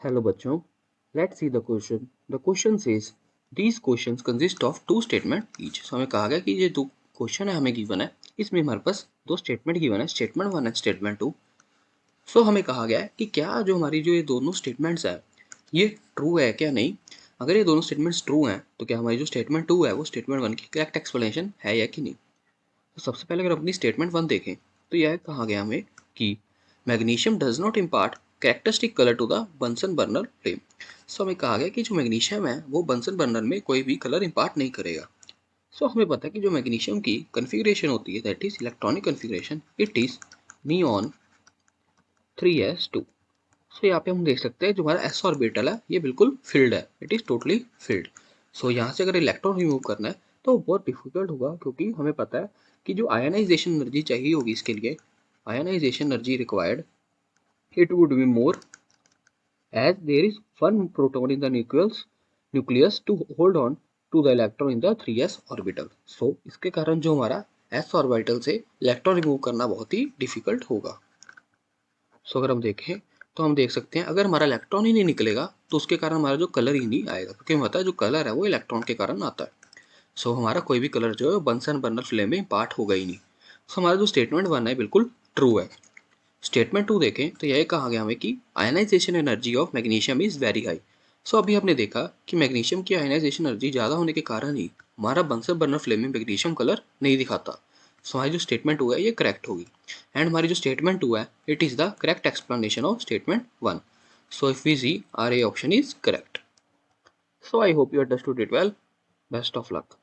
Hello बच्चों, let's see the question. The question says these questions consist of two statement each. So हमें कहा गया कि ये दो क्वेश्चन है हमें गिवन है, इसमें हमारे पास दो स्टेटमेंट गिवन है, स्टेटमेंट 1 एंड स्टेटमेंट 2. सो हमें कहा गया है कि क्या जो हमारी जो ये दोनों स्टेटमेंट्स है ये ट्रू है क्या नहीं. अगर ये दोनों स्टेटमेंट्स ट्रू हैं तो क्या हमारी जो स्टेटमेंट 2 है वो स्टेटमेंट 1 की करेक्ट एक्सप्लेनेशन है या कि नहीं. तो सबसे पहले अगर अपनी स्टेटमेंट 1 देखें तो यह कहा गया हमें कि magnesium does not impart characteristic colour to the Bunsen burner flame. So हमें कहा गया कि जो मैग्नीशियम है वो बंसन बर्नर में कोई भी कलर इम्पार्ट नहीं करेगा. सो हमें पता है कि जो मैग्नीशियम की कन्फिग्रेशन होती है that is electronic configuration it is neon 3s2. सो यहाँ पे हम देख सकते हैं जो हमारा एस ऑर्बिटल है ये बिल्कुल फिल्ड है, इट इज टोटली फिल्ड. सो यहाँ से अगर इलेक्ट्रॉन रिमूव करना है तो बहुत डिफिकल्ट होगा क्योंकि हमें पता है कि जो आयनाइजेशन एनर्जी चाहिए होगी इसके लिए, ionization energy required, it would be more as there is one proton in the nucleus to hold on to the electron in the 3s orbital. So इसके कारण जो हमारा s ऑर्बिटल से इलेक्ट्रॉन रिमूव करना बहुत ही डिफिकल्ट होगा. सो अगर हम देखें तो हम देख सकते हैं अगर हमारा इलेक्ट्रॉन ही नहीं निकलेगा तो उसके कारण हमारा जो कलर ही नहीं आएगा क्योंकि हमें पता है जो कलर है वो इलेक्ट्रॉन के कारण आता है. सो हमारा कोई भी कलर जो है बंसन बर्नर फ्लेम में पार्ट होगा ही नहीं. सो हमारा जो स्टेटमेंट 1 है बिल्कुल ट्रू है. स्टेटमेंट 2 देखें तो यह कहा गया हमें कि ionization energy of magnesium is very high. So अभी हमने देखा कि मैग्नीशियम की आयनाइजेशन एनर्जी ज़्यादा होने के कारण ही हमारा बंसन बर्नर फ्लेम में मैग्नीशियम कलर नहीं दिखाता. सो हमारी जो स्टेटमेंट 2 है ये करेक्ट होगी एंड हमारी जो स्टेटमेंट 2 है it is the correct explanation of statement 1. So if we see R A option is correct. So I hope you understood it well. Best of luck.